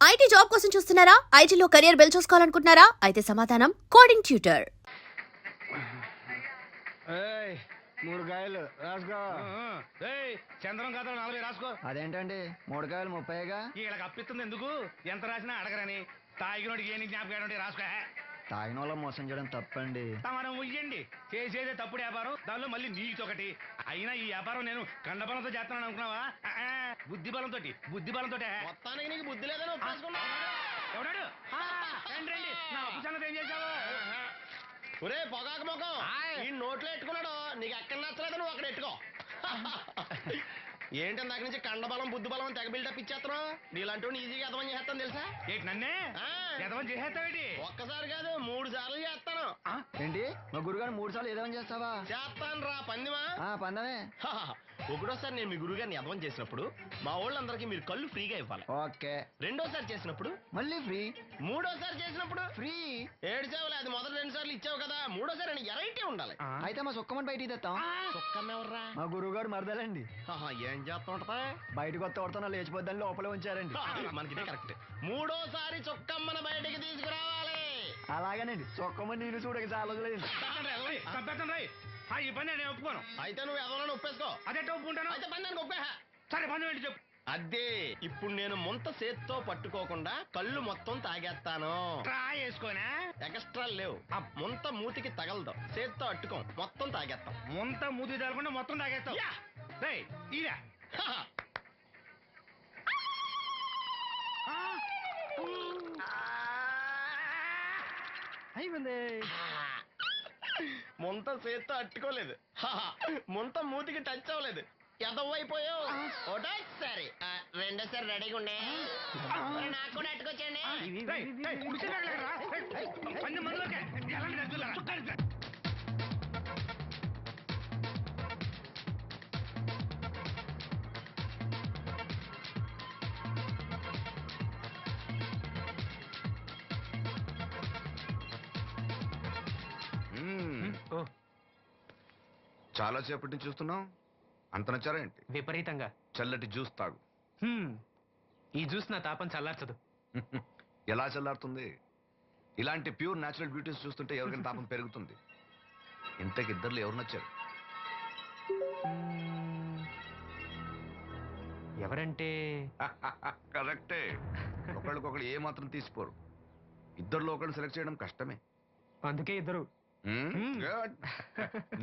IT job కోసం చూస్తున్నారా? ఐటీలో కెరియర్ బిల్డ్ చూసుకోవాలనుకుంటున్నారా? అయితే సమాధానం కోడింగ్ ట్యూటర్. మూడు కాయలు రాసుకో. చంద్రం కథ 40 రాసుకో. అదేంటండి 3 కాయలు 30గా? వీళ్ళకి అప్పిస్తుంది ఎందుకు? ఎంత రాసినా అడగరని. తాగినోడికి ఏ జ్ఞాపకం రాసుకో. తాగిన వాళ్ళ మోసం చేయడం తప్పండి. మనం ఉయ్యండి, చేసేదే తప్పుడు వ్యాపారం, దానిలో మళ్ళీ నీతోకటి. అయినా ఈ వ్యాపారం నేను కండబలంతో చేస్తున్నాను అనుకున్నావా? బుద్ధి బలంతో. మొత్తానికి నీకు బుద్ధి లేదని ఎవడాడు? రండి రండి, నా అప్పు సంగతి ఏం చేశావు? ఒరే పొగాకు ముఖం, ఈ నోట్లో ఎట్టుకున్నాడు. నీకు ఎక్కడ నచ్చలేదు, నువ్వు అక్కడ ఎట్టుకో. ఏంటి దాని నుంచి కండబలం బుద్ధి బలం తెగ బిల్డప్ ఇచ్చేస్తున్నావు? నీలాంటి ఈజీగా ఎదవని చేస్తాను తెలుసా? ఏంటి నన్నే ఎదవని చేసేస్తావేటి? ఒక్కసారి కాదు 3 సార్లు చేస్తాను. ఏంటి మా గురుగారు 3 సార్లు ఎదవని చేస్తావా? చేస్తాను రా పందిమా. పందమే. ఒకటోసారి నేను మీ గురుగారిని ఎదవని చేసినప్పుడు మా వాళ్ళందరికీ మీరు కళ్ళు ఫ్రీగా ఇవ్వాలి. ఓకే. రెండోసారి చేసినప్పుడు మళ్ళీ ఫ్రీ. మూడోసారి చేసినప్పుడు ఫ్రీ. ఏడ్చావులే, అది మొదటి 2 సార్లు ఇచ్చావు కదా, మూడోసారి ఎరైటీ ఉండాలి. అయితే మా సుక్కమని బయటికి తెస్తాం. సుక్కమ్మ ఎవర్రా? మా గురువుగారు మరదలండి. ఏం చేస్తుంటా? బయటకు వస్తే కొడతా లేచిపోద్దని లోపల ఉంచారండి. మనకి కరెక్ట్. మూడోసారి చొక్కమ్మని బయటికి తీసుకురావాలి. అలాగేనండి. చొక్కమ్మని నేను చూడక చాలా ఈ పని నేను ఒప్పుకోను. అయితే నువ్వు ఎవరైనా ఒప్పేసుకో. అదే ఒప్పుకుంటాను. అయితే పని దానికి ఒప్పే. సరే పని ఏంటి చెప్పు. అదే ఇప్పుడు నేను ముంత చేత్తో పట్టుకోకుండా కళ్ళు మొత్తం తాగేస్తాను. ట్రై చేసుకోనా? ఎక్స్ట్రా లేవు. ఆ ముంత మూతికి తగలదు, చేత్తో అట్టుకోం, మొత్తం తాగేస్తాం. ముంత మూతి తగలకుండా మొత్తం తాగేస్తాం. ఈరా అయిపోయింది. ముంత చేత్తో అట్టుకోలేదు, ముంత మూతికి టచ్ అవ్వలేదు, ఎదవైపోయావు. ఒకటోసారి రెండోసారి రెడీగా ఉండే. నాకు కూడా అట్టుకొచ్చండి. చాలా సేపటి నుంచి చూస్తున్నాం. అంత నచ్చారేంటి? విపరీతంగా. చల్లటి జ్యూస్ తాగు. ఈ జ్యూస్ నా తాపం చల్లార్చదు. ఎలా చల్లారుతుంది? ఇలాంటి ప్యూర్ న్యాచురల్ బ్యూటీస్ చూస్తుంటే ఎవరికైనా తాపం పెరుగుతుంది. ఇంతకి ఇద్దరు ఎవరు నచ్చారు? ఎవరంటే? కరెక్టే. ఒకళ్ళకొకళ్ళు ఏ మాత్రం తీసిపోరు. ఇద్దరిలో ఒకళ్ళు సెలెక్ట్ చేయడం కష్టమే. అందుకే ఇద్దరు.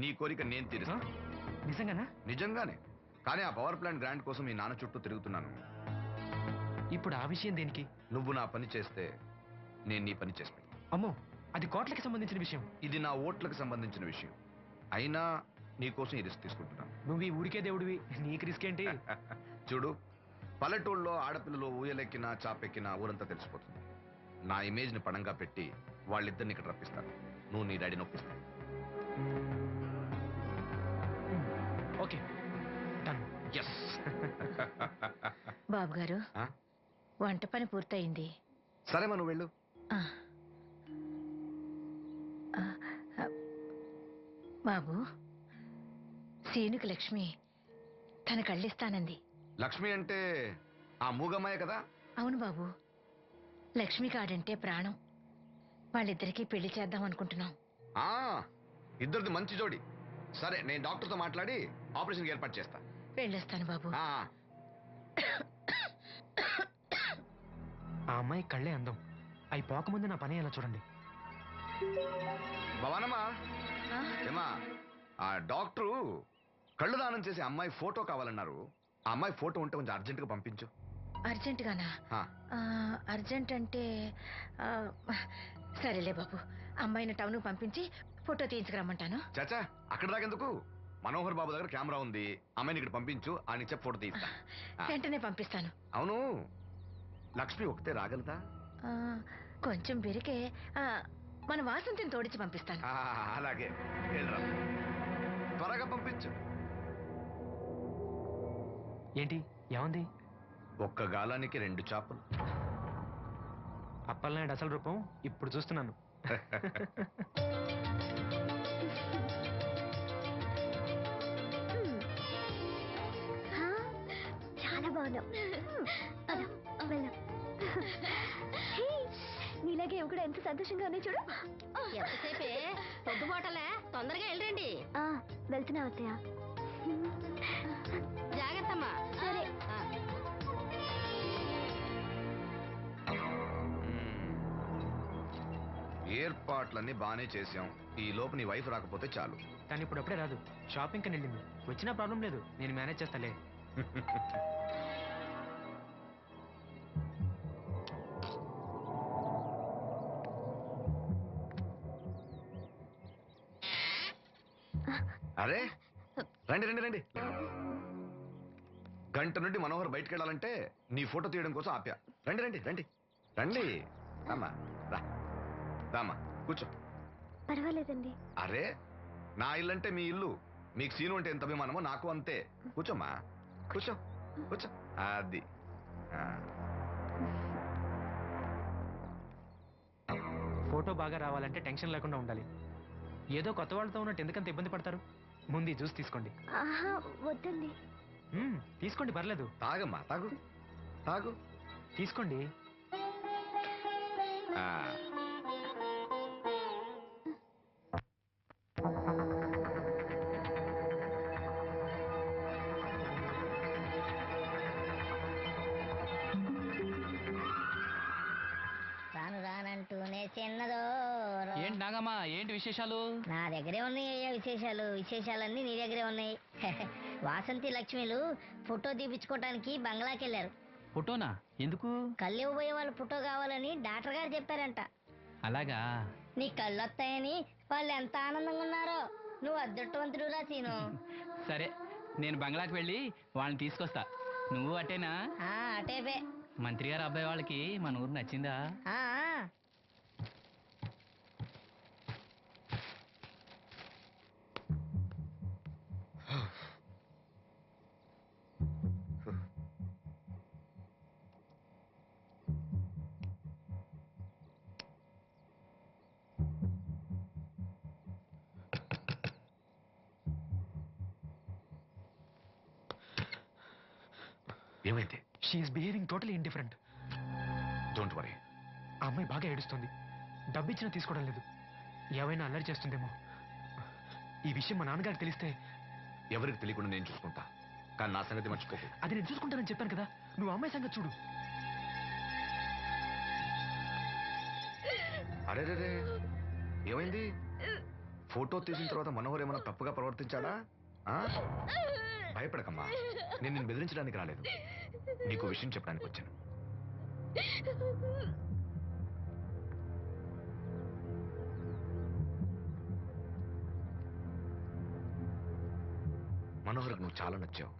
నీ కోరిక నేను తీరుస్తాను. నిజంగానా? నిజంగానే. కానీ ఆ పవర్ ప్లాంట్ గ్రాంట్ కోసం మీ నాన్న చుట్టూ తిరుగుతున్నాను. ఇప్పుడు ఆ విషయం దేనికి? నువ్వు నా పని చేస్తే నేను నీ పని చేసి పెడతాను. అమ్మో, అది కోట్లకి సంబంధించిన విషయం. ఇది నా ఓట్లకు సంబంధించిన విషయం. అయినా నీకోసం ఈ రిస్క్ తీసుకుంటున్నాను. నువ్వు ఈ ఊరికే దేవుడివి, నీకు రిస్క్ ఏంటి? చూడు, పల్లెటూళ్ళలో ఆడపిల్లలు ఊయలెక్కినా చాపెక్కినా ఊరంతా తెలిసిపోతుంది. నా ఇమేజ్ని పణంగా పెట్టి వాళ్ళిద్దరిని ఇక్కడ రప్పిస్తాను. నువ్వు నీ డాడీ నొప్పిస్తాను. Okay, done. ఎస్. బాబు గారు, వంట పని పూర్తయింది. సరే మనం వెళ్ళు. బాబు, సీనుకి లక్ష్మి తన కళ్ళిస్తానంది. లక్ష్మి అంటే ఆ మూగమ్మాయ కదా? అవును బాబు, లక్ష్మి కాడంటే ప్రాణం. వాళ్ళిద్దరికీ పెళ్లి చేద్దాం అనుకుంటున్నాం. ఇద్దరిది మంచి జోడి. సరే, నేను డాక్టర్తో మాట్లాడి ఆపరేషన్ ఏర్పాటు చేస్తా. వెళ్ళొస్తాను బాబు. ఆ అమ్మాయి కళ్ళే అందం. అవి పోకముందు నా పని ఎలా చూడండి. భవానమ్మా, ఏమా, ఆ డాక్టరు కళ్ళు దానం చేసి అమ్మాయి ఫోటో కావాలన్నారు. ఆ అమ్మాయి ఫోటో ఉంటే కొంచెం అర్జెంటుగా పంపించు. అర్జెంటుగానా? అర్జెంట్ అంటే సరేలే బాబు, అమ్మాయిని టౌన్ పంపించి ఫోటో తీయించుకురమ్మంటాను. చాచా, అక్కడ దాకెందుకు? మనోహర్ బాబు దగ్గర కెమెరా ఉంది. అమ్మాయిని ఇక్కడ పంపించు, ఆయన చెప్పి ఫోటో తీస్తా. వెంటనే పంపిస్తాను. అవును, లక్ష్మి ఒకతే రాగలదా? కొంచెం బెరికే, మన వాసంతిని తోడిచి పంపిస్తాను. అలాగే, వెళ్ళరా, త్వరగా పంపించు. ఏంటి, ఏముంది? ఒక్క గాలానికి 2 చేపలు. అప్పలనాయుడు అసలు రూపం ఇప్పుడు చూస్తున్నాను. చాలా బాగున్నావు. నీలాగే ఇవి కూడా ఎంత సంతోషంగా ఉన్నాయి చూడు. ఎంతసేపే పొద్దుబాటలే, తొందరగా వెళ్ళండి. వెళ్తున్నా అత్తయ్య. జాగ్రత్తమ్మా. సరే. ఏర్పాట్లన్నీ బానే చేసాం. ఈ లోపు నీ వైఫ్ రాకపోతే చాలు. కానీ ఇప్పుడు అప్పుడే రాదు, షాపింగ్ కని వెళ్ళింది. వచ్చినా ప్రాబ్లం లేదు, నేను మేనేజ్ చేస్తాలే. అరే రండి రండి రండి. గంట నుండి మనోహర్ బయటకు వెళ్ళాలంటే నీ ఫోటో తీయడం కోసం ఆప్యా. రండి రండి రండి రండి. రామ్మా రా, రామ్మా కూర్చో. పర్వాలేదండి. అరే నా ఇల్లు అంటే మీ ఇల్లు, మీకు సీను అంటే ఎంత అభిమానమో నాకు అంతే. కూర్చోమ్మా కూర్చో కూర్చో. అది ఫోటో బాగా రావాలంటే టెన్షన్ లేకుండా ఉండాలి. ఏదో కొత్త వాళ్ళతో ఉన్నట్టు ఎందుకంత ఇబ్బంది పడతారు? ముందు ఈ జ్యూస్ తీసుకోండి. ఆహా, వద్దండి. తీసుకోండి, పర్లేదు. తాగమ్మా తాగు తాగు తీసుకోండి. ఆ. రాను రానంటూనే చిన్నదో. ఏంటి నాగమ్మా, ఏంటి విశేషాలు? నా దగ్గరే ఉన్నాయి అయ్యా విశేషాలు. విశేషాలన్నీ నీ దగ్గరే ఉన్నాయి. వాసంతి లక్ష్మిలు ఫోటో తీపించుకోవటానికి బంగ్లాకి వెళ్ళారు. ఫోటోనా? ఎందుకు? కళ్ళు ఇవ్వబోయే వాళ్ళ ఫోటో కావాలని డాక్టర్ గారు చెప్పారంట. అలాగా? నీ కళ్ళు వస్తాయని వాళ్ళు ఎంత ఆనందంగా ఉన్నారో. నువ్వు అదృష్టవంతుడు రా సీను. సరే, నేను బంగ్లాకి వెళ్ళి వాళ్ళని తీసుకొస్తా. నువ్వు అటేనా? అటేపే. మంత్రి గారు అబ్బాయి వాళ్ళకి మన ఊరు నచ్చిందా? ఆ, ఏమైంది? She is behaving totally indifferent. Don't worry. ఆ అమ్మాయి బాగా ఏడుస్తుంది. డబ్బు ఇచ్చినా తీసుకోవడం లేదు. ఏవైనా అల్లరి చేస్తుందేమో. ఈ విషయం మా నాన్నగారికి తెలిస్తే? ఎవరికి తెలియకుండా నేను చూసుకుంటా, కానీ నా సంగతి మర్చిపోకు. అది నేను చూసుకుంటానని చెప్పాను కదా, నువ్వు అమ్మాయి సంగతి చూడు. అరే రే, ఏమైంది? ఫోటో తీసిన తర్వాత మనోహర్ ఏమైనా తప్పుగా ప్రవర్తించాడా? ఆ? భయపడకమ్మా, నేను నిన్ను బెదిరించడానికి రాలేదు, నీకు విషయం చెప్పడానికి వచ్చాను. మనోహర్కి నువ్వు చాలా నచ్చావు.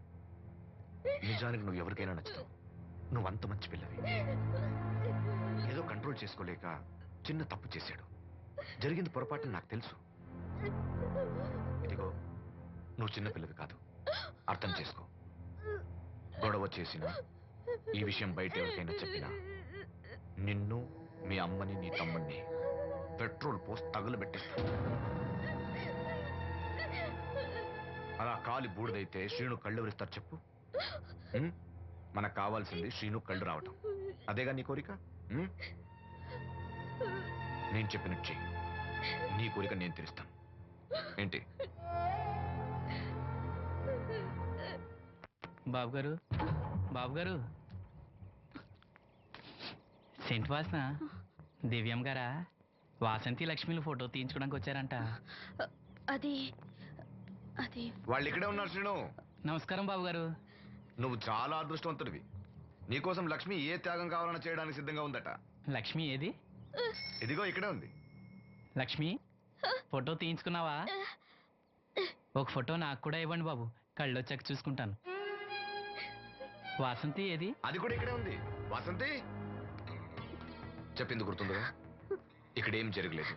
నిజానికి నువ్వు ఎవరికైనా నచ్చుతావు. నువ్వు అంత మంచి పిల్లవి. ఏదో కంట్రోల్ చేసుకోలేక చిన్న తప్పు చేశాడు. జరిగింది పొరపాటు నాకు తెలుసు. ఇదిగో, నువ్వు చిన్న పిల్లవి కాదు, అర్థం చేసుకో. గొడవ చేసినా, ఈ విషయం బయట ఎవరికైనా చెప్పినా, నిన్ను, మీ అమ్మని, నీ తమ్ముడిని పెట్రోల్ పోసి తగులబెట్టేస్తా. అలా కాలి బూడిదైతే శ్రీను కళ్ళు ఎవరిస్తారు చెప్పు? మనకు కావాల్సింది శ్రీను కళ్ళు రావటం. అదేగా నీ కోరిక? నేను చెప్పినట్టు చెయ్యి, నీ కోరిక నేను తీరుస్తాను. ఏంటి? బాబు గారు, బాబు గారు, సెంట్ వాసన దివ్యం గారా? వాసంతి లక్ష్మిలు ఫోటో తీయించుకోవడానికి వచ్చారంట. అది అది వాళ్ళు ఇక్కడే ఉన్నారు శ్రీను. నమస్కారం బాబు గారు. నువ్వు చాలా అదృష్టవంతుడివి. నీకోసం లక్ష్మి ఏ త్యాగం కావాలన్నా చేయడానికి సిద్ధంగా ఉందట. లక్ష్మి ఏది? ఇదిగో ఇక్కడే ఉంది. లక్ష్మి, ఫోటో తీయించుకున్నావా? ఒక ఫోటో నాకు కూడా ఇవ్వండి బాబు, కళ్ళు వచ్చాక చూసుకుంటాను. వాసంతి ఏది? అది కూడా ఇక్కడే ఉంది. వాసంతి, చెప్పింది గుర్తుందా? ఇక్కడేం జరగలేదు,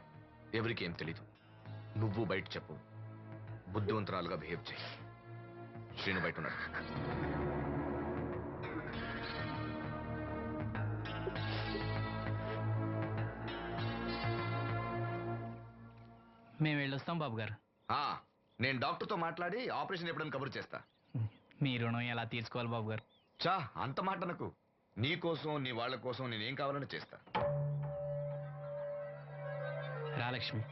ఎవరికి ఏం తెలీదు. నువ్వు బయట చెప్పు, బుద్ధివంతురాలుగా బిహేవ్ చేయి. శ్రీను బయట ఉన్నాడు. మేము వెళ్ళొస్తాం బాబు గారు. నేను డాక్టర్తో మాట్లాడి ఆపరేషన్ ఎప్పుడైనా కబురు చేస్తా. మీ రుణం ఎలా తీర్చుకోవాలి బాబు గారు? చా, అంత మాట నాకు. నీ కోసం నీ వాళ్ళ కోసం నేనేం కావాలని చేస్తా. రా లక్ష్మి.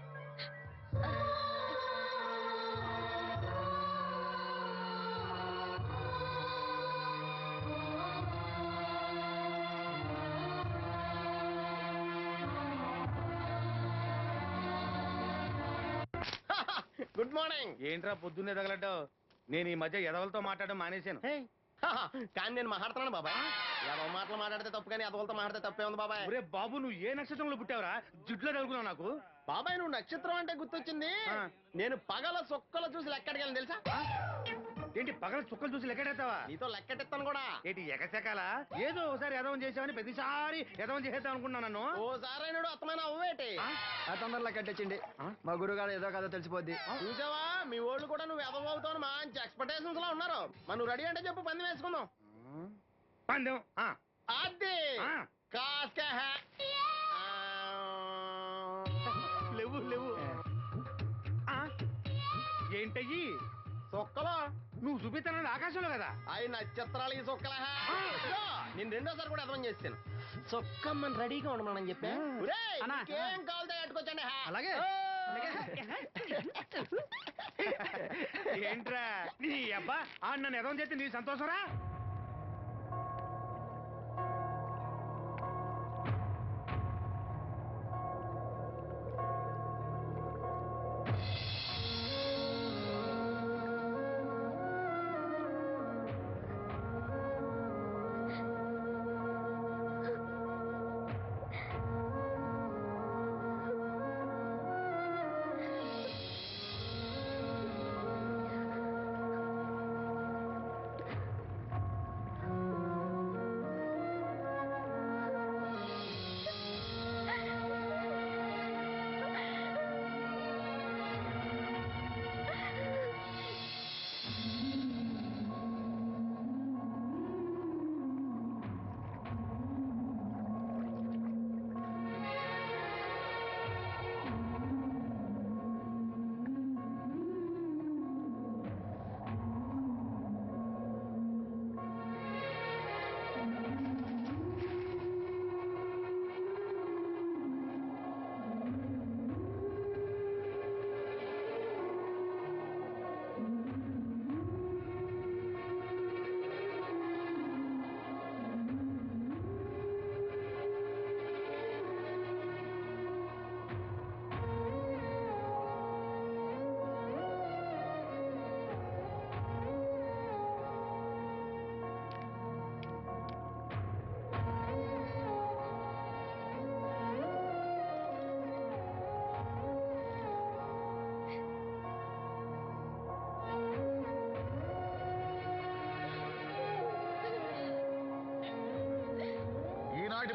Good morning. ఏంట్రా పొద్దున్నే తగలడ్డావు? నేను ఈ మధ్య ఎదవలతో మాట్లాడడం మానేశాను. కానీ నేను మాట్లాడుతున్నాను బాబాయ్. ఏదో మాటలు మాట్లాడితే తప్పు, కానీ అదవులతో మాట్లాడితే తప్పే ఉంది బాబాయ్. ఒరే బాబు, నువ్వు ఏ నక్షత్రంలో పుట్టావురా? జుట్లో తగులుకున్నావు నాకు. బాబాయ్ నువ్వు నక్షత్రం అంటే గుర్తొచ్చింది. నేను పగల సొక్కలు చూసి లెక్కడికెళ్ళను తెలుసా? ఏంటి పగల చుక్కలు చూసి లెక్కెడతావా? నీతో లెక్కటెత్తాను కూడా. ఏంటి ఎగసెకాల? ఏదో ఒకసారి ఎదవం చేసావని ప్రతిసారి ఎదవం చేసేద్దాం అనుకున్నాను నన్ను. ఓసారి నువ్వు అత్తమైన అవ్వేటి తొందరలో కట్టేసిండి. మా గురుగారు ఏదో కథ తెలిసిపోద్ది. చూసావా, మీ ఓళ్ళు కూడా నువ్వు ఎదవవుతావు మంచి ఎక్స్పెక్టేషన్స్ లో ఉన్నారు. మరి నువ్వు రెడీ అంటే చెప్పు, పందెం వేసుకుందాం. పందెం అది కాస్క లేవు లేవు. ఏంటయ్యి సొక్కలో నువ్వు చూపిస్తానని ఆకాశంలో కదా? అవి నక్షత్రాలు ఈ సొక్కల. నేను రెండోసారి కూడా అర్థం చేస్తాను. సొక్కమ్మని రెడీగా ఉండమని చెప్పా. ఏం కావాలి కట్టుకోవచ్చండి. అలాగే. ఏంట్రా నీ అబ్బా నన్ను ఎదవం చేస్తే నీ సంతోషరా?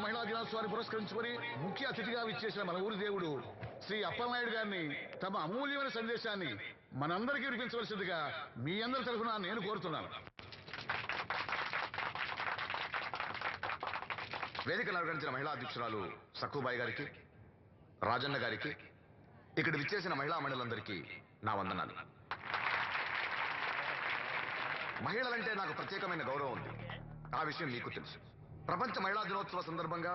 మహిళా దినోత్సవాన్ని పురస్కరించుకొని ముఖ్య అతిథిగా విచ్చేసిన మన ఊరి దేవుడు శ్రీ అప్పలనాయుడు గారిని తమ అమూల్యమైన సందేశాన్ని మనందరికీ వినిపించవలసిందిగా మీ అందరి తరఫున నేను కోరుతున్నాను. వేదికను అలంకరించిన మహిళా అధ్యక్షురాలు సక్కుబాయి గారికి, రాజన్న గారికి, ఇక్కడ విచ్చేసిన మహిళా మండలందరికీ నా వందనాలు. మహిళలంటే నాకు ప్రత్యేకమైన గౌరవం ఉంది. ఆ విషయం మీకు తెలుసు. ప్రపంచ మహిళా దినోత్సవ సందర్భంగా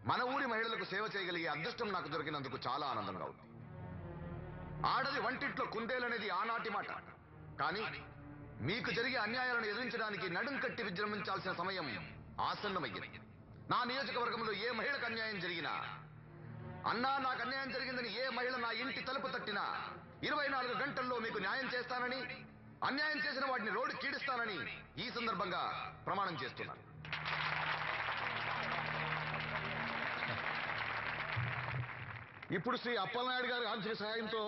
మన ఊరి మహిళలకు సేవ చేయగలిగే అదృష్టం నాకు దొరికినందుకు చాలా ఆనందంగా ఉంది. ఆడది వంటింట్లో కుందేలనేది ఆనాటి మాట. కానీ మీకు జరిగే అన్యాయాలను ఎదిరించడానికి నడుం కట్టి విజృంభించాల్సిన సమయం ఆసన్నమయ్యింది. నా నియోజకవర్గంలో ఏ మహిళకు అన్యాయం జరిగినా, అన్నా నాకు అన్యాయం జరిగిందని ఏ మహిళ నా ఇంటి తలుపు తట్టినా 24 గంటల్లో మీకు న్యాయం చేస్తానని, అన్యాయం చేసిన వాటిని రోడ్డు కీడిస్తానని ఈ సందర్భంగా ప్రమాణం చేస్తున్నాను. ఇప్పుడు శ్రీ అప్పలనాయుడు గారి ఆంక్షల సహాయంతో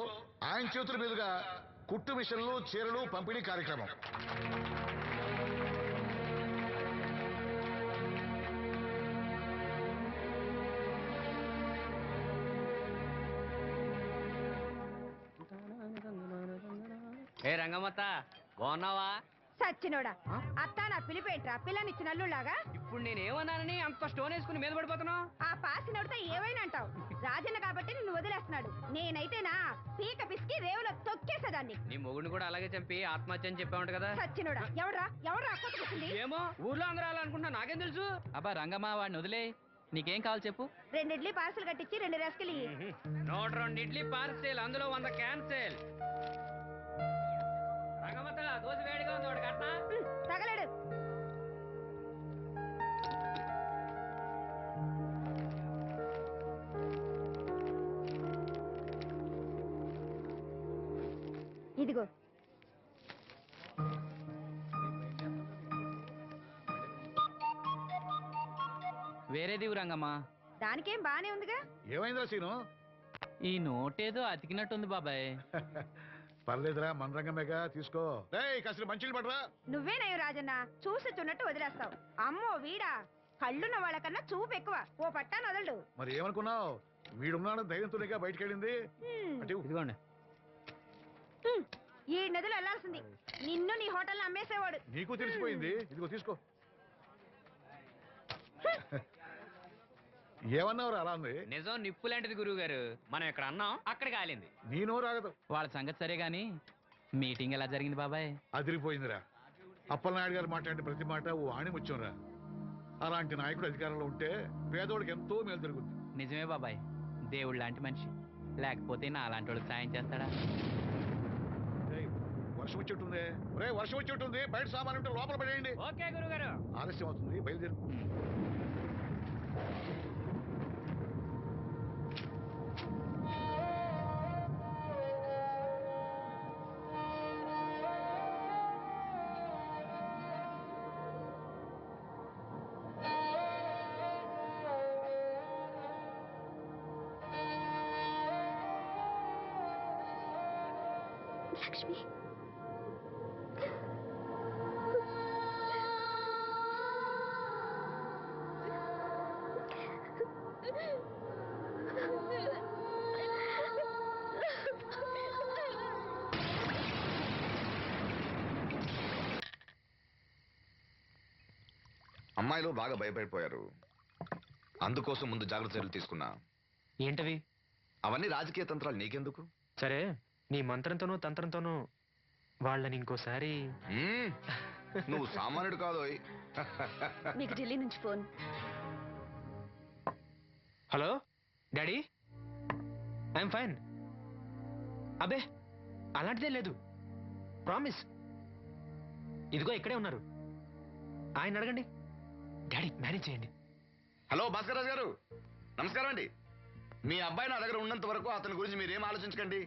ఆయన చేతుల మీదుగా కుట్టు మిషన్లు, చీరలు పంపిణీ కార్యక్రమం. ఏ రంగమ్మత్త, బాగున్నావా? సచ్చినోడా, అత్త నా పిలిపేంట్రా పిల్లనిచ్చిన అల్లులాగా. ఇప్పుడు నేనేమన్నానని అంత స్టోన్ వేసుకుని మీద పడిపోతున్నావు? ఆ పాసిన నవ్వుతా ఏమైనా అంటావు. రాజన్న కాబట్టి నిన్ను వదిలేస్తున్నాడు. నేనైతేనా పీక పిసికి రేవులో తొక్కేసేదాన్ని. నీ మొగుడిని కూడా అలాగే చంపి ఆత్మహత్య అని చెప్పామంట కదా. సచ్చినోడా ఎవడ్రా అక్కడికి ఏమో ఊర్లో అందరూ అలా అనుకుంటా, నాకేం తెలుసు. అబ్బా రంగమ్మ, వాడిని వదిలే. నీకేం కావాలి చెప్పు. 2 ఇడ్లీ పార్సల్ కట్టించి 2 రస్కలు ఇయ్యి. 102 ఇడ్లీ పార్సెల్, అందులో 100 క్యాన్సెల్. రంగమ్మత దోశ వేడిగా ఉంది, ఒకటి కట్టనా? తగలడు. ఇదిగో. వేరేది రంగమ్మా. దానికేం బానే ఉందిగా. ఏమైందా సీను? ఈ నోటేదో అతికినట్టుంది బాబాయ్. పర్లేదురా, మన రంగమేగా, తీసుకో. కాసిన మంచిలు పడరా. నువ్వేనయ్యో రాజన్న, చూసి చున్నట్టు వదిలేస్తావు. అమ్మో వీడా, కళ్ళున్న వాళ్ళకన్నా చూపు ఎక్కువ. ఓ పట్టాను వదలడు. మరి ఏమనుకున్నావు? వీడున్నాడు ధైర్యంతోనేగా బయటికి వెళ్ళింది. ఇదిగోండి. ఈ నదులు వెళ్లాల్సింది. నిన్ను నీ హోటల్ అమ్మేసేవాడు. నీకు తెలిసిపోయింది. ఇదిగో తీసుకో. ఏమన్నావురా అలా ఉంది? నిజం నిప్పు లాంటిది గురువు గారు. మనం ఇక్కడ అన్నాం, అక్కడ కాలింది. నీ నోరు ఆగదు. వాళ్ళ సంగతి సరే గాని మీటింగ్ ఎలా జరిగింది బాబాయ్? అదిరిపోయిందిరా. అప్పలనాయుడు గారు మాట్లాడిన ప్రతి మాట ఓ ఆణిముత్యంరా. అలాంటి నాయకుడు అధికారంలో ఉంటే పేదోడికి ఎంతో మేలు జరుగుతుంది. నిజమే బాబాయ్, దేవుడు లాంటి మనిషి. లేకపోతే నా అలాంటి వాళ్ళకి సాయం చేస్తాడా? వర్షం వచ్చేట్టుంది. వర్షం వచ్చేట్టుంది. బయట సామాన్ ఉంటే లోపల పడేయండి. ఓకే గురువు గారు. ఆలస్యం అవుతుంది, బయలుదేరు. లక్ష్మి, అమ్మాయిలు బాగా భయపడిపోయారు. అందుకోసం ముందు జాగ్రత్త చర్యలు తీసుకున్నా. ఏంటవి? అవన్నీ రాజకీయ తంత్రాలు, నీకెందుకు? సరే, నీ మంత్రంతోనూ తంత్రంతోనూ వాళ్ళని ఇంకోసారి. నువ్వు సామాన్యుడు కాదోయ్. మీకు ఢిల్లీ నుంచి phone. Hello daddy, I'm fine. అబే అలాంటిదే లేదు, ప్రామిస్. ఇదిగో ఇక్కడే ఉన్నారు, ఆయన అడగండి. డాడీ మేనేజ్ చేయండి. హలో భాస్కర్రాజు గారు, నమస్కారం అండి. మీ అబ్బాయి నా దగ్గర ఉన్నంత వరకు అతని గురించి మీరేం ఆలోచించకండి.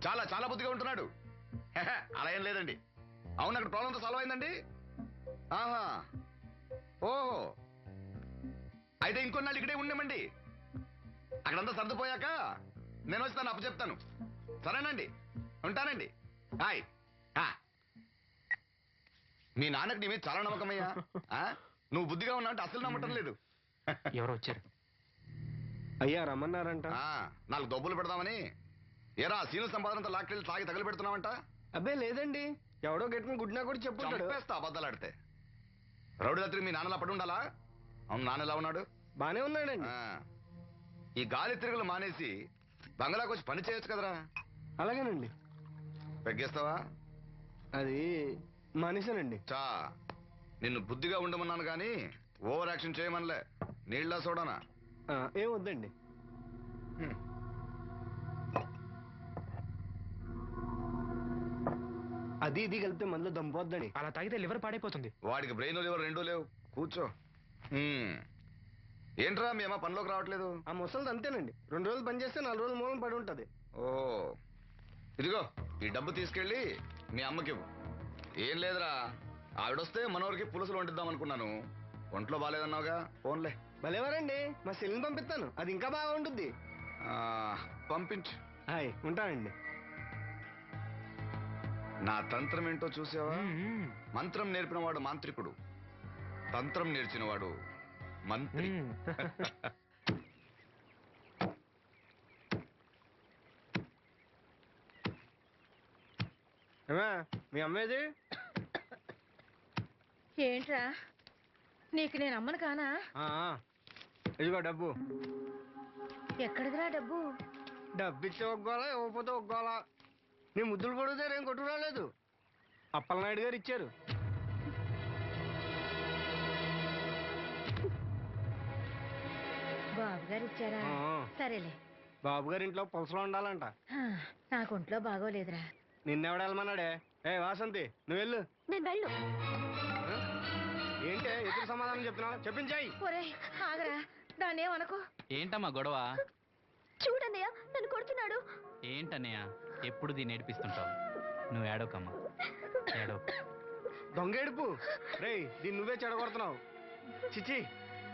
చాలా చాలా బుద్ధిగా ఉంటున్నాడు. అలా ఏం లేదండి. అవును, అక్కడ ప్రాబ్లంతో సాల్వ్ అయిందండి. ఆహా, ఓహో, అయితే ఇంకొన్నాళ్ళు ఇక్కడే ఉండేమండి. అక్కడంతా సర్దుపోయాక నేను వచ్చి తను అప్పచెప్తాను. సరేనండి, ఉంటానండి. హాయ్. మీ నాన్నకి నీ మీద చాలా నమ్మకమయ్యా. నువ్వు బుద్ధిగా ఉన్నావు అంటే అసలు నమ్మటం లేదు. ఎవరో వచ్చారు. అయ్యా రమ్మన్నారంట. 4 దొబ్బులు పెడదామని. ఏరా సీను సంపాదనంతో లాక్కెళ్ళి తాగి తగలు పెడుతున్నావంట? అబ్బే లేదండి, ఎవడో గట్టిన గుడ్నా కూడా చెప్పుంటాడు. చంపేస్తా అబద్ధాలు ఆడితే. రౌడీ రాత్రి మీ నాన్నలా పడి ఉండాలా? అవును, నాన్న ఎలా ఉన్నాడు? బానే ఉన్నాడండి. ఈ గాలి తిరుగులు మానేసి బంగ్లాకి వచ్చి పని చేయొచ్చు కదరా. అలాగేనండి. పెగ్గేస్తావా? అది మానేశానండి. చా, నిన్ను బుద్ధిగా ఉండమన్నాను కానీ ఓవర్ యాక్షన్ చేయమనలే. నీళ్ళ చూడనా? ఏం వద్దండి. అది ఇది కలిపితే మనలో దంపోద్దండి. అలా తాగితే లివర్ పాడైపోతుంది. వాడికి బ్రెయిన్ లివర్ రెండూ లేవు. కూర్చో. ఏంట్రా మీ అమ్మ పనిలోకి రావట్లేదు? ఆ ముసలిది అంతేనండి, 2 రోజులు పని చేస్తే 4 రోజులు మూలం పడి ఉంటది. ఓ, ఇదిగో ఈ డబ్బు తీసుకెళ్ళి మీ అమ్మకి ఇవ్వు. ఏం లేదురా, ఆవిడొస్తే మనోరికి పులుసులు వండిద్దాం అనుకున్నాను. ఒంట్లో బాగాలేదన్నావుగా, ఫోన్లే. భలేవారండి, మా సెల్లిని పంపిస్తాను, అది ఇంకా బాగా ఉంటుంది. పంపించు. హాయ్, ఉంటానండి. నా తంత్రం ఏంటో చూసావా? మంత్రం నేర్పినవాడు మాంత్రికుడు, తంత్రం నేర్చినవాడు మంత్రి. మీ అమ్మేది? ఏంట్రా, నీకు నేను అమ్మను కానా? ఇదిగో డబ్బు. ఎక్కడిదిరా డబ్బు? డబ్బిచ్చే ఒగ్గోళ ఇవ్వకపోతే ఒగ్గోళ. నీ ముద్దులు పడితే ఏం కొట్టుకు రాలేదు. అప్పలనాయుడు గారు ఇచ్చారు. బాబు గారు ఇచ్చారా? ఆ. సరేలే. బాబు గారి ఇంట్లో పులసలో ఉండాలంట. నాకు ఒంట్లో బాగోలేదురా. నిన్నెవడ వెళ్ళమన్నాడే? ఏ వాసంతి నువ్వు వెళ్ళు. నేను వెళ్ళు. ఏంటే ఎదురు సమాధానం చెప్తున్నావు? చెప్పించాయి. ఒరేయ్ ఆగరా, దాన్ని ఏమనుకో. ఏంటమ్మా గొడవ? చూడన్నయ్య నన్ను కొడుతున్నాడు. ఏంటన్నయ్య ఎప్పుడు దీన్ని ఏడిపిస్తుంటావు? నువ్వు ఏడోకమ్మా, ఏడో. దొంగేడుపు. రేయ్ దీన్ని నువ్వే చెడగొడుతున్నావు. చిచి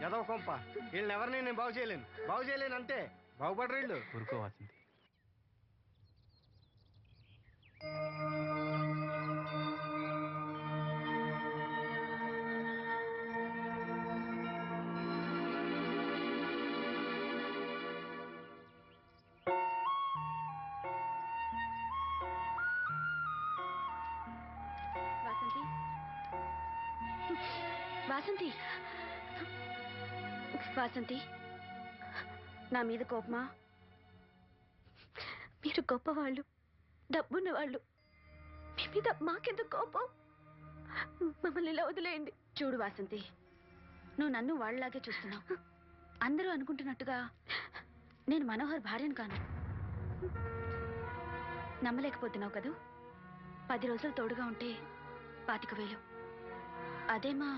ఎదవ కొంప. వీళ్ళని ఎవరిని నేను బాగు చేయలేను అంతే. బాగుపడరు వీళ్ళు. ఊరుకో వాసంతి. వాసంతి, వాసంతి, వాసంతి, నా మీద కోపమా? మీరు గొప్పవాళ్ళు, డబ్బున్న వాళ్ళు. మీ మీద మాకెందుకు కోపం? మమ్మల్ని ఇలా వదిలేయండి. చూడు వాసంతి, నువ్వు నన్ను వాళ్ళలాగే చూస్తున్నావు. అందరూ అనుకుంటున్నట్టుగా నేను మనోహర్ భార్యను కాను. నమ్మలేకపోతున్నావు కదూ? 10 రోజులు తోడుగా ఉంటే 25,000. అదే మా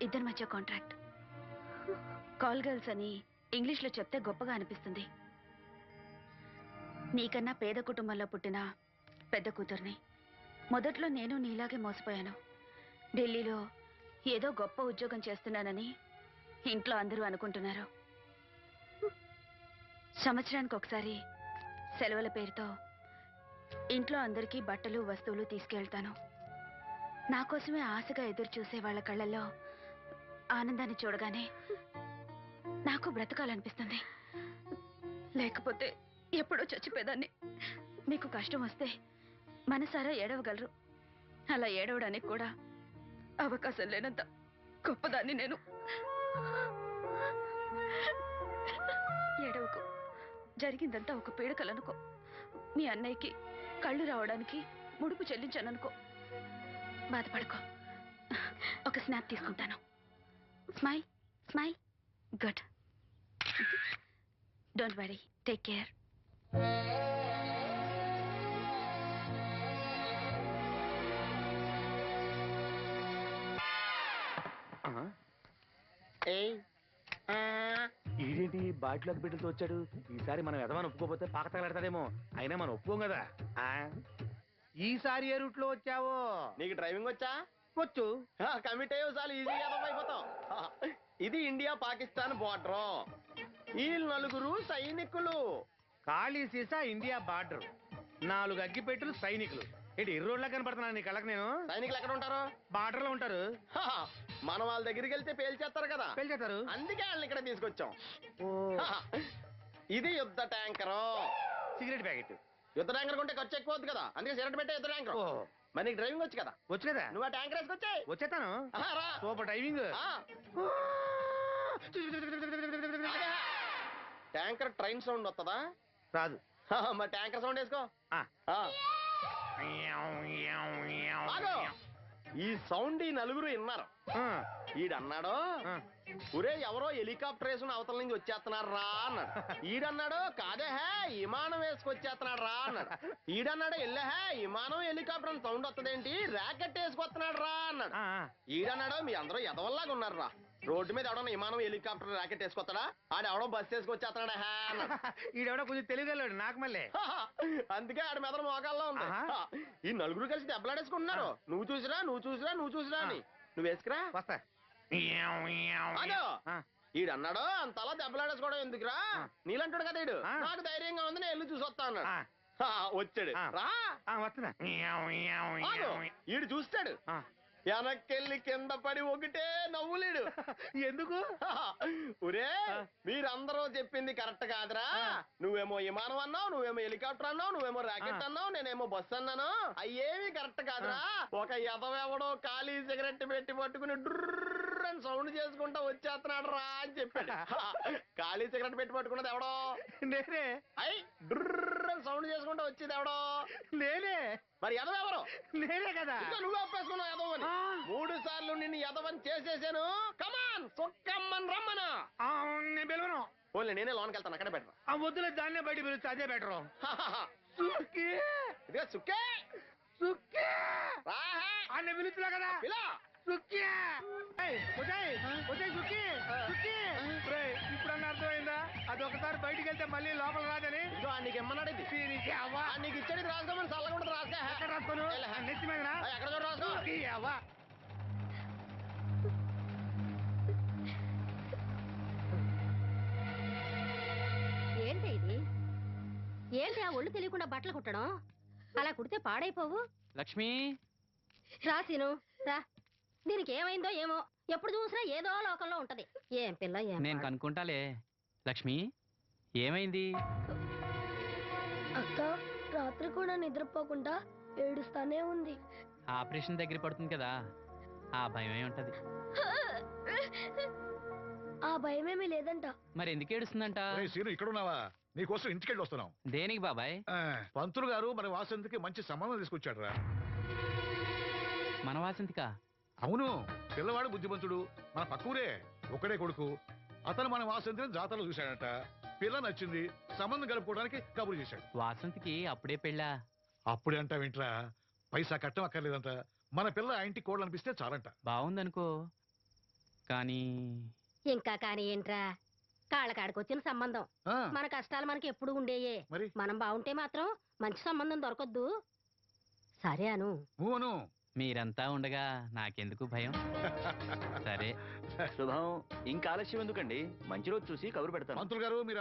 ఇద్దరి మధ్య కాంట్రాక్ట్. కాల్ గర్ల్స్ అని ఇంగ్లీష్లో చెప్తే గొప్పగా అనిపిస్తుంది. నీకన్నా పేద కుటుంబంలో పుట్టిన పెద్ద కూతుర్ని. మొదట్లో నేను నీలాగే మోసపోయాను. ఢిల్లీలో ఏదో గొప్ప ఉద్యోగం చేస్తున్నానని ఇంట్లో అందరూ అనుకుంటున్నారు. సంవత్సరానికి ఒకసారి సెలవుల పేరుతో ఇంట్లో అందరికీ బట్టలు వస్తువులు తీసుకెళ్తాను. నా కోసమే ఆశగా ఎదురు చూసే వాళ్ళ కళ్ళల్లో ఆనందాన్ని చూడగానే నాకు బ్రతకాలనిపిస్తుంది. లేకపోతే ఎప్పుడో చచ్చిపోయేదాన్ని. మీకు కష్టం వస్తే మనసారా ఏడవగలరు. అలా ఏడవడానికి కూడా అవకాశం లేనంత గొప్పదాన్ని నేను. ఏడవకు. జరిగిందంతా ఒక పీడకలనుకో. మీ అన్నయ్యకి కళ్ళు రావడానికి ముడుపు చెల్లించాననుకో. బాధపడుకో. ఒక స్నాప్ తీసుకుంటాను. Smile smile. Good. Don't worry. Take care. ఈడేంటి బాటిలోకి బిడ్డలతో వచ్చాడు? ఈసారి మనం ఎదమని ఒప్పుకోపోతే పాక తగలడతాడేమో. అయినా మనం ఒప్పుకోం కదా. ఈసారి ఏ రూట్ లో వచ్చావో? నీకు డ్రైవింగ్ వచ్చా? వచ్చు. కమిట్ అయ్యో చాలు, ఈజీగా అయిపోతాం. ఇది ఇండియా పాకిస్తాన్ బోర్డర్. ఈ 4 సైనికులు. ఖాళీ సీసా ఇండియా బార్డర్. 4 అగ్గిపెట్టులు సైనికులు. ఏంటి ఎర్రోడ్లా కనపడుతున్నా నీ కళ్ళకి నేను? సైనికులు ఎక్కడ ఉంటారు? బార్డర్ లో ఉంటారు. మనం వాళ్ళ దగ్గరికి వెళ్తే పేల్చేస్తారు కదా. పేల్చేస్తారు. అందుకే వాళ్ళని ఇక్కడ తీసుకొచ్చాం. ఇది యుద్ధ ట్యాంకర్. Cigarette packet. యుద్ధ ట్యాంకర్ కొంటే ఖర్చు ఎక్కువ అవుతుంది కదా, అందుకే సిగరెట్ పెట్టే యుద్ధ ట్యాంకర్. మరి నీకు డ్రైవింగ్ వచ్చు కదా? వచ్చు కదా. నువ్వు ఆ ట్యాంకర్ వేసుకొచ్చాయి. వచ్చేస్తాను. Super driving. Tanker train sound వస్తుందా? రాదు. మరి ట్యాంకర్ సౌండ్ వేసుకో. ఈ సౌండ్ ఈ 4 విన్నారు. ఈడన్నాడు, ఒరే ఎవరో హెలికాప్టర్ వేసుకుని అవతల నుంచి వచ్చేస్తున్నారు రా అన్నాడు. ఈడన్నాడు, కాదే హే విమానం వేసుకొచ్చేస్తున్నాడు రా అన్నాడు. ఈడన్నాడు, ఎల్లహే విమానం హెలికాప్టర్ అని సౌండ్ వస్తుందేంటి, ర్యాకెట్ వేసుకొస్తున్నాడు రా అన్నాడు. ఈడన్నాడు, మీ అందరూ ఎదవల్లాగా ఉన్నారు రా. రోడ్డు మీద ఎవడన్నా విమానం హెలికాప్టర్ ర్యాకెట్ వేసుకొస్తాడా? ఆడెవడో బస్ వేసుకొచ్చేస్తున్నాడా హే అన్నాడు. ఈడెవడో కొంచెం తెలియగలడు నాకు మళ్ళీ. అందుకే ఆడి మీద మోకాల్లో ఉంది. ఈ 4 కలిసి దెబ్బలాడేసుకుంటున్నారు. నువ్వు చూసిరా అని. నువ్వు వేసుకురా. వస్తా. ఈడన్నాడు, అంతలా దెబ్బలాడేసుకోవడం ఎందుకురా, నీలంటాడు కదా ఈడు. నాకు ధైర్యంగా ఉంది, నేను వెళ్ళి చూసొస్తా అన్నాడు. వచ్చాడు రా. వస్తున్నా. ఈడు చూస్తాడు, వెనక్కెళ్ళి కింద పడి ఒకటే నవ్వులేడు. ఎందుకు? ఒరే మీరందరూ చెప్పింది కరెక్ట్ కాదురా. నువ్వేమో విమానం అన్నావు, నువ్వేమో హెలికాప్టర్ అన్నావు, నువ్వేమో రాకెట్ అన్నావు, నేనేమో బస్ అన్నాను. అయ్యేమి కరెక్ట్ కాదురా. ఒక ఎదవెవడో ఖాళీ సిగరెట్ పెట్టి పట్టుకుని డ్రర్ అని సౌండ్ చేసుకుంటా వచ్చేస్తున్నాడు రా అని చెప్పాడు. ఖాళీ సిగరెట్ పెట్టి పట్టుకున్నది ఎవడో? నేనే. అయ్ డుర్ర్ అని సౌండ్ చేసుకుంటా వచ్చేది ఎవడో? నేనే. మరి ఎదవెవరు? నేనే కదా. ఇంకా నువ్వు ఒప్పేసుకున్నావు ఎదవని. 3 సార్లు నిన్ను ఎదవని చేసేసాను. కమాన్ సుక్కమ్మన్ రమ్మను. నేను పిలవను. ఓన్లీ నేనే లోనికి వెళ్తాను, అక్కడే బెటర్. ఆ వద్దులే, దాన్నే బయట పిలుస్తా, అదే బెటరు. సుక్కి ఇదిగో సుక్కే సుక్కి రాహే అన్న పిలుస్తున్నా కదా. పిలా సుక్కి వచ్చాయి సుక్కి సుక్కి. ఇప్పుడు అర్థమైందా? అది ఒకసారి బయటికి వెళ్తే మళ్ళీ లోపల రాదని. ఇదిగో నీకు ఇమ్మన్నాడు ఇది. నీకు ఇచ్చేది రాసుకోమని చల్లగా ఉంటుంది రాసుకో. ఎక్కడ రాసుకోను? నెత్తి మీద ఎక్కడ చూడ రాసుకో. ఏంటి ఇది? ఏంటి ఆ ఒళ్ళు తెలియకుండా బట్టలు కుట్టడం? అలా కుడితే పాడైపోవు. లక్ష్మి రాసిను రా. దీనికి ఏమైందో ఏమో, ఎప్పుడు చూసినా ఏదో లోకంలో ఉంటది. ఏం పిల్ల ఏం నేను కనుక్కుంటాలే. లక్ష్మి ఏమైంది? అక్క రాత్రి కూడా నిద్రపోకుండా ఏడుస్తానే ఉంది. ఆపరేషన్ దగ్గర పడుతుంది కదా, ఆ భయమే ఉంటది. ఆ భయమేమీ లేదంట. మరి ఎందుకు ఏడుస్తుందంట? సీను ఇక్కడున్నావా? నీకోసం ఇంటికెళ్ళి వస్తున్నాం. దేనికి బాబాయ్? పంతులు గారు మన వాసంతికి మంచి సంబంధం తీసుకొచ్చాడు రా. మన వాసంతికా? అవును, పిల్లవాడు బుద్ధిమంతుడు, మన పక్కూరే, ఒకడే కొడుకు. అతను మన వాసంతిని జాతరలో చూశాడట. పిల్ల నచ్చింది, సంబంధం కలుపుకోవడానికి కబురు చేశాడు. వాసంతికి అప్పుడే పెళ్ళా? అప్పుడే అంట వింట్రా, పైసా కట్టం అక్కర్లేదంట. మన పిల్ల ఆ ఇంటి కోడలు అనిపిస్తే చాలంట. బాగుందనుకో, కానీ ఇంకా కానీ ఏంట్రా, కాళ్ళకాడికొచ్చిన సంబంధం. మన కష్టాలు మనకి ఎప్పుడు ఉండేయే. మరి మనం బాగుంటే మాత్రం మంచి సంబంధం దొరకొద్దు. సరే అను. నువ్వును. మీరంతా ఉండగా నాకెందుకు భయం? సరే శుభం. ఇంకా ఆలస్యం ఎందుకండి? మంచి రోజు చూసి కబురు పెడతాను. పంతులు గారు మీరు